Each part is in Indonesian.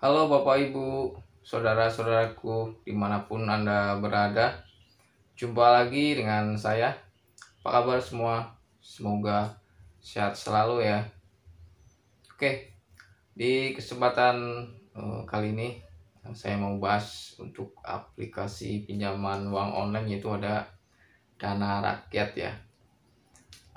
Halo Bapak Ibu, saudara-saudaraku dimanapun Anda berada. Jumpa lagi dengan saya. Apa kabar semua? Semoga sehat selalu ya. Oke, di kesempatan kali ini saya mau bahas untuk aplikasi pinjaman uang online, yaitu ada Dana Rakyat ya.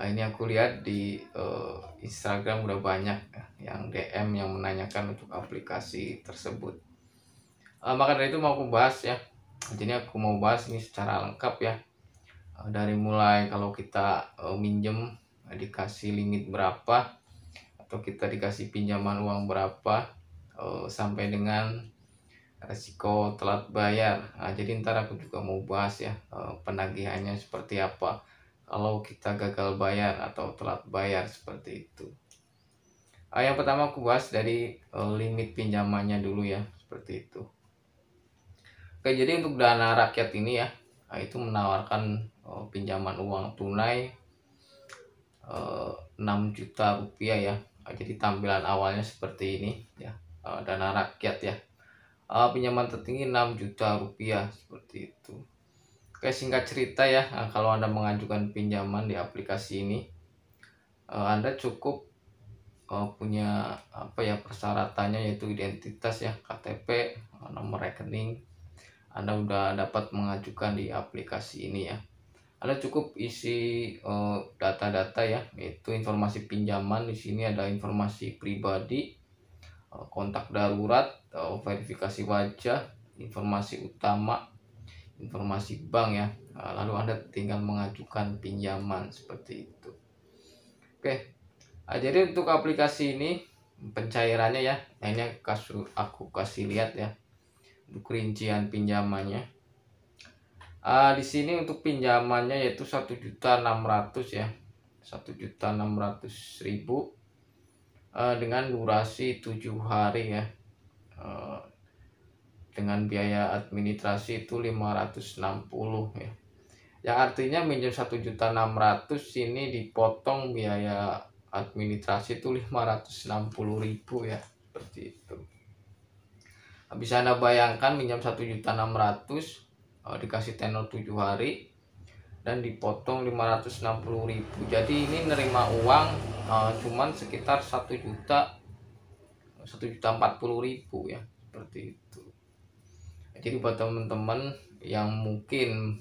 Ini aku lihat di Instagram udah banyak yang DM yang menanyakan untuk aplikasi tersebut. Maka dari itu mau aku bahas ya. Jadi aku mau bahas ini secara lengkap ya. Dari mulai kalau kita minjem dikasih limit berapa, atau kita dikasih pinjaman uang berapa, sampai dengan resiko telat bayar. Nah, jadi ntar aku juga mau bahas ya, penagihannya seperti apa kalau kita gagal bayar atau telat bayar seperti itu. Yang pertama aku bahas dari limit pinjamannya dulu ya, seperti itu. Oke, jadi untuk Dana Rakyat ini ya, itu menawarkan pinjaman uang tunai 6 juta rupiah ya. Jadi tampilan awalnya seperti ini ya, Dana Rakyat ya. Pinjaman tertinggi 6 juta rupiah seperti itu. Oke, singkat cerita ya, kalau Anda mengajukan pinjaman di aplikasi ini, Anda cukup punya apa ya, persyaratannya yaitu identitas ya, KTP, nomor rekening. Anda udah dapat mengajukan di aplikasi ini ya. Anda cukup isi data-data ya, yaitu informasi pinjaman. Di sini ada informasi pribadi, kontak darurat, verifikasi wajah, informasi utama, informasi bank ya. Lalu Anda tinggal mengajukan pinjaman seperti itu. Oke. Jadi untuk aplikasi ini pencairannya ya, nah ini aku kasih lihat ya untuk rincian pinjamannya. Di sini untuk pinjamannya yaitu 1.600.000 ya, 1.600.000 dengan durasi 7 hari ya, dengan biaya administrasi itu 560 ya, yang artinya minjem 1.600.000 ini dipotong biaya administrasi itu 560.000 ya, seperti itu. Bisa Anda bayangkan minjam 1.600.000 dikasih tenor 7 hari dan dipotong 560.000. Jadi ini nerima uang cuman sekitar 1.040.000 ya, seperti itu. Jadi buat teman-teman yang mungkin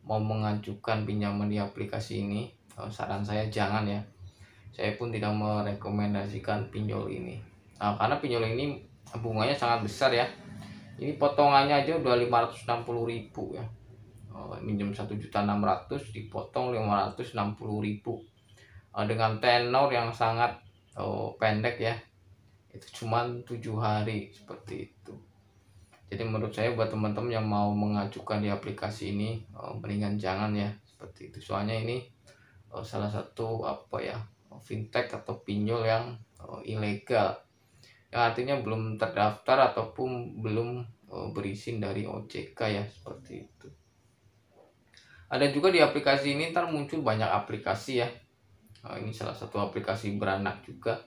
mau mengajukan pinjaman di aplikasi ini, saran saya jangan ya. Saya pun tidak merekomendasikan pinjol ini. Karena pinjol ini bunganya sangat besar ya. Ini potongannya aja udah 560.000 ya. Minjem 1.600.000 dipotong 560.000 dengan tenor yang sangat pendek ya. Itu cuma 7 hari seperti itu. Jadi menurut saya buat teman-teman yang mau mengajukan di aplikasi ini, mendingan jangan ya, seperti itu. Soalnya ini salah satu apa ya, fintech atau pinjol yang ilegal, yang artinya belum terdaftar ataupun belum berizin dari OJK ya, seperti itu. Ada juga di aplikasi ini ntar muncul banyak aplikasi ya. Ini salah satu aplikasi beranak juga.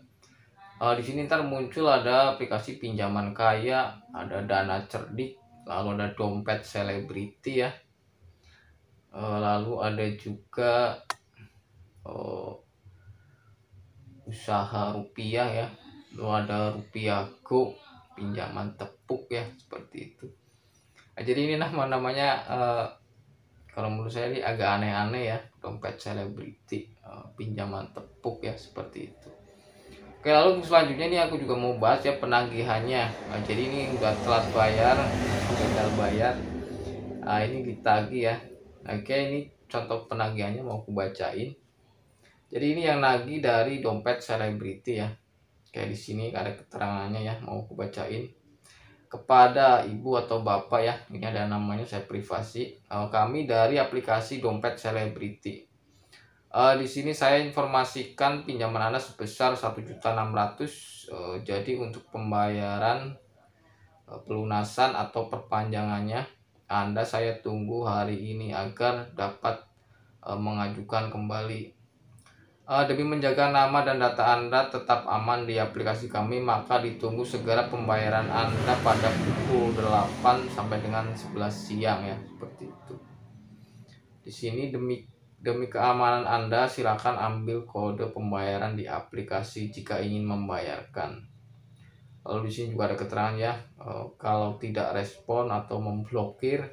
Di sini ntar muncul ada aplikasi pinjaman kaya, ada Dana Cerdik, lalu ada dompet selebriti ya. Lalu ada juga usaha rupiah ya, lalu ada rupiah go, pinjaman tepuk ya, seperti itu. Jadi ini namanya kalau menurut saya ini agak aneh-aneh ya, dompet selebriti, pinjaman tepuk ya, seperti itu. Oke, lalu selanjutnya ini aku juga mau bahas ya penagihannya. Jadi ini udah telat bayar, gagal bayar, ini ditagih ya. Oke, ini contoh penagihannya mau aku bacain. Jadi ini yang nagih dari dompet selebriti ya. Kayak di sini ada keterangannya ya, mau aku bacain. Kepada ibu atau bapak ya, ini ada namanya, saya privasi. Kami dari aplikasi dompet selebriti. Di sini saya informasikan pinjaman Anda sebesar 1.600.000. Jadi untuk pembayaran pelunasan atau perpanjangannya Anda saya tunggu hari ini agar dapat mengajukan kembali. Demi menjaga nama dan data Anda tetap aman di aplikasi kami, maka ditunggu segera pembayaran Anda pada pukul 8 sampai dengan 11 siang ya, seperti itu. Di sini demi keamanan Anda, silakan ambil kode pembayaran di aplikasi jika ingin membayarkan. Lalu di sini juga ada keterangan ya, kalau tidak respon atau memblokir,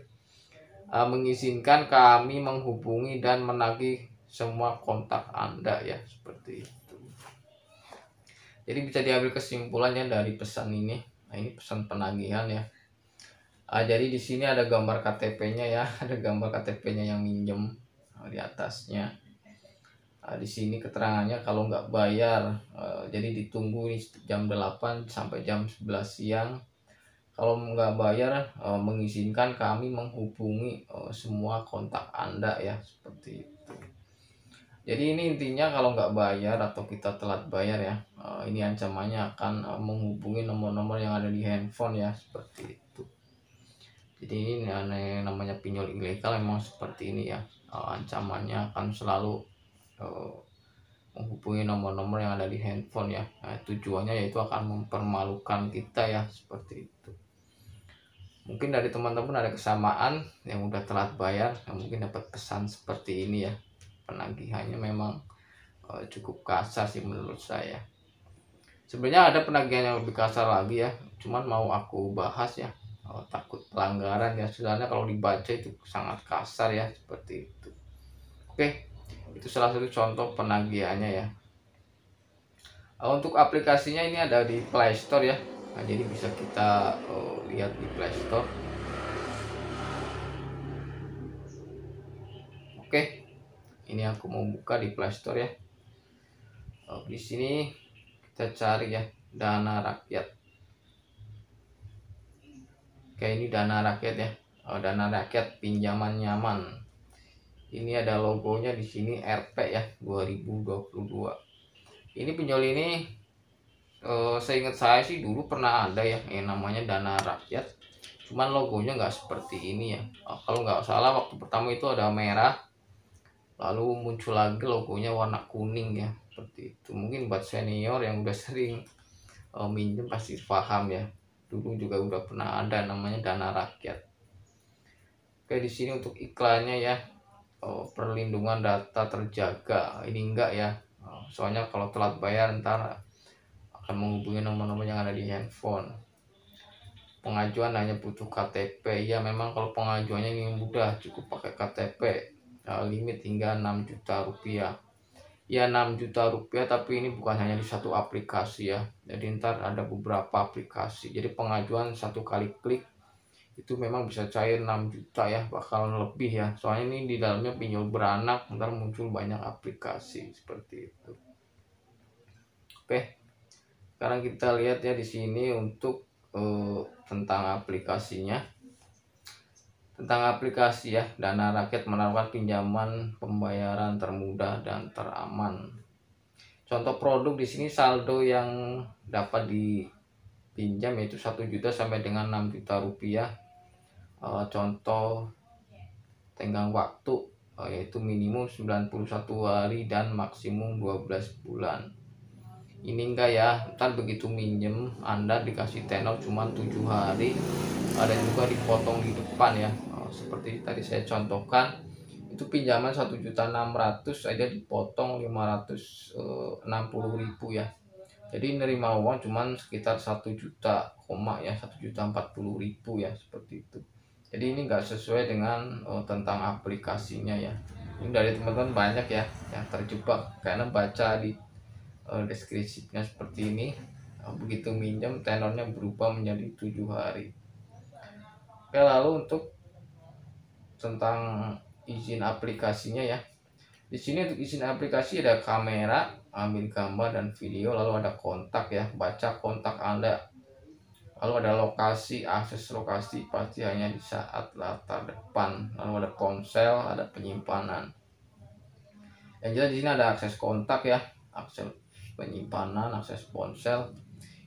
mengizinkan kami menghubungi dan menagih semua kontak Anda ya, seperti itu. Jadi bisa diambil kesimpulannya dari pesan ini. Nah, ini pesan penagihan ya. Jadi di sini ada gambar KTP-nya ya, ada gambar KTP-nya yang minjem di atasnya. Di sini keterangannya kalau nggak bayar, jadi ditunggu ini jam 8 sampai jam 11 siang. Kalau nggak bayar, mengizinkan kami menghubungi semua kontak Anda ya, seperti itu. Jadi ini intinya kalau nggak bayar atau kita telat bayar ya, ini ancamannya akan menghubungi nomor-nomor yang ada di handphone ya, seperti itu. Jadi ini namanya pinjol ilegal memang seperti ini ya, ancamannya akan selalu menghubungi nomor-nomor yang ada di handphone ya. Nah, tujuannya yaitu akan mempermalukan kita ya, seperti itu. Mungkin dari teman-teman ada kesamaan yang udah telat bayar, yang mungkin dapat pesan seperti ini ya. Penagihannya memang cukup kasar sih menurut saya. Sebenarnya ada penagihan yang lebih kasar lagi ya, cuman mau aku bahas ya, takut pelanggaran ya. Sebenarnya kalau dibaca itu sangat kasar ya, seperti itu. Oke, itu salah satu contoh penagihannya ya. Untuk aplikasinya ini ada di Play Store ya. Nah, jadi bisa kita lihat di Play Store. Oke, ini aku mau buka di Play Store ya. Di sini kita cari ya, Dana Rakyat. Oke, ini Dana Rakyat ya. Dana Rakyat pinjaman nyaman. Ini ada logonya di sini RP ya, 2022. Ini pinjol ini seingat saya sih dulu pernah ada ya yang namanya Dana Rakyat. Cuman logonya nggak seperti ini ya. Kalau nggak salah waktu pertama itu ada merah, lalu muncul lagi logonya warna kuning ya, seperti itu. Mungkin buat senior yang udah sering minjem pasti paham ya. Dulu juga udah pernah ada namanya Dana Rakyat. Oke, di sini untuk iklannya ya, perlindungan data terjaga. Ini enggak ya, soalnya kalau telat bayar ntar akan menghubungi nomor-nomor yang ada di handphone. Pengajuan hanya butuh KTP ya, memang kalau pengajuannya ini mudah, cukup pakai KTP. Limit hingga 6 juta rupiah ya, 6 juta rupiah, tapi ini bukan hanya di satu aplikasi ya, jadi ntar ada beberapa aplikasi. Jadi pengajuan satu kali klik itu memang bisa cair 6 juta ya, bakal lebih ya, soalnya ini di dalamnya pinjol beranak, ntar muncul banyak aplikasi seperti itu. Oke, sekarang kita lihat ya di sini untuk tentang aplikasinya. Tentang aplikasi ya, Dana Rakyat menawarkan pinjaman pembayaran termudah dan teraman. Contoh produk di sini saldo yang dapat dipinjam yaitu 1 juta sampai dengan 6 juta rupiah. Contoh tenggang waktu yaitu minimum 91 hari dan maksimum 12 bulan. Ini enggak ya, ntar begitu minjem Anda dikasih tenor cuma 7 hari, ada juga dipotong di depan ya. Seperti tadi saya contohkan, itu pinjaman 1.600.000 aja dipotong 560.000 ya. Jadi nerima uang cuman sekitar 1 juta ya, 1.040.000 ya, seperti itu. Jadi ini enggak sesuai dengan tentang aplikasinya ya. Ini dari teman-teman banyak ya yang terjebak karena baca di deskripsinya seperti ini. Begitu minjem tenornya berubah menjadi 7 hari. Oke, lalu untuk tentang izin aplikasinya ya. Di sini untuk izin aplikasi ada kamera, ambil gambar dan video, lalu ada kontak ya, baca kontak Anda. Lalu ada lokasi, akses lokasi pasti hanya di saat latar depan. Lalu ada ponsel, ada penyimpanan. Yang jelas di sini ada akses kontak ya, akses penyimpanan, akses ponsel.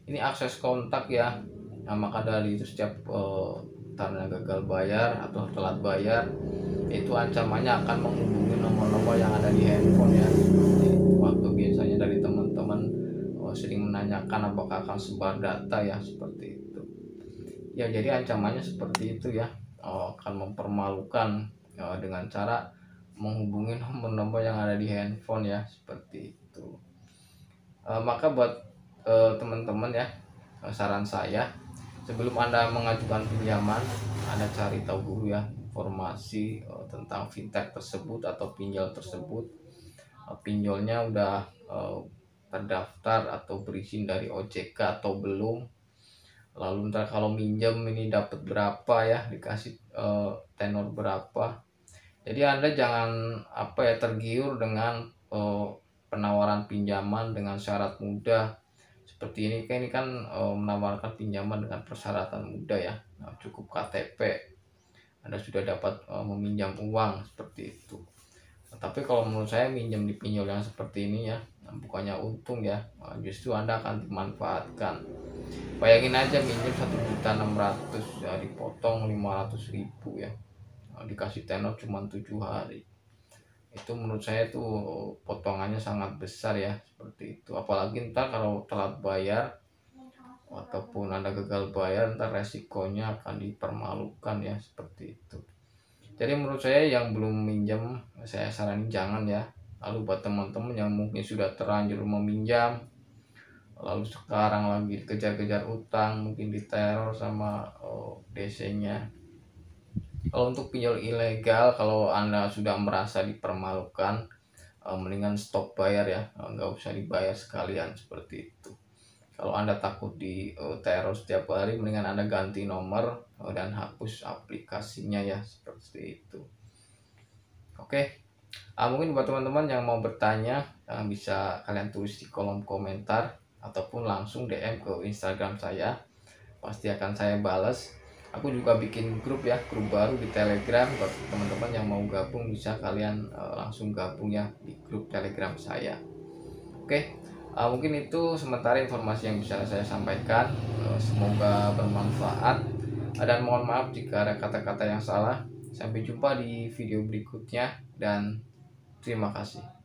Ini akses kontak ya. Nah, maka dari itu setiap tanda gagal bayar atau telat bayar, itu ancamannya akan menghubungi nomor-nomor yang ada di handphone ya. Jadi, waktu menanyakan apakah akan sebar data ya, seperti itu ya. Jadi ancamannya seperti itu ya, akan mempermalukan dengan cara menghubungi nomor-nomor yang ada di handphone ya, seperti itu. Maka buat teman-teman ya, saran saya, sebelum Anda mengajukan pinjaman, Anda cari tahu dulu ya informasi tentang fintech tersebut atau pinjol tersebut. Pinjolnya udah terdaftar atau berizin dari OJK atau belum. Lalu ntar kalau minjem ini dapat berapa ya, dikasih tenor berapa. Jadi Anda jangan tergiur dengan penawaran pinjaman dengan syarat mudah seperti ini. Ini kan menawarkan pinjaman dengan persyaratan mudah ya. Nah, cukup KTP Anda sudah dapat meminjam uang, seperti itu. Nah, tapi kalau menurut saya minjem di pinjol yang seperti ini ya, bukannya untung ya, justru Anda akan dimanfaatkan. Bayangin aja minjem 1.600.000 ya, dipotong 500.000 ya, dikasih tenor cuma 7 hari. Itu menurut saya tuh potongannya sangat besar ya, seperti itu. Apalagi ntar kalau telat bayar ataupun Anda gagal bayar, ntar resikonya akan dipermalukan ya, seperti itu. Jadi menurut saya yang belum minjam, saya saranin jangan ya. Lalu buat teman-teman yang mungkin sudah terlanjur meminjam, lalu sekarang lagi kejar-kejar utang, mungkin diteror sama DC-nya. Kalau untuk pinjol ilegal, kalau Anda sudah merasa dipermalukan, mendingan stop bayar ya, nggak usah dibayar sekalian, seperti itu. Kalau Anda takut di teror setiap hari, mendingan Anda ganti nomor dan hapus aplikasinya ya, seperti itu. Oke, mungkin buat teman-teman yang mau bertanya, bisa kalian tulis di kolom komentar ataupun langsung DM ke Instagram saya, pasti akan saya balas. Aku juga bikin grup ya, grup baru di Telegram. Buat teman-teman yang mau gabung, bisa kalian langsung gabung ya di grup Telegram saya. Oke, mungkin itu sementara informasi yang bisa saya sampaikan. Semoga bermanfaat, dan mohon maaf jika ada kata-kata yang salah. Sampai jumpa di video berikutnya dan terima kasih.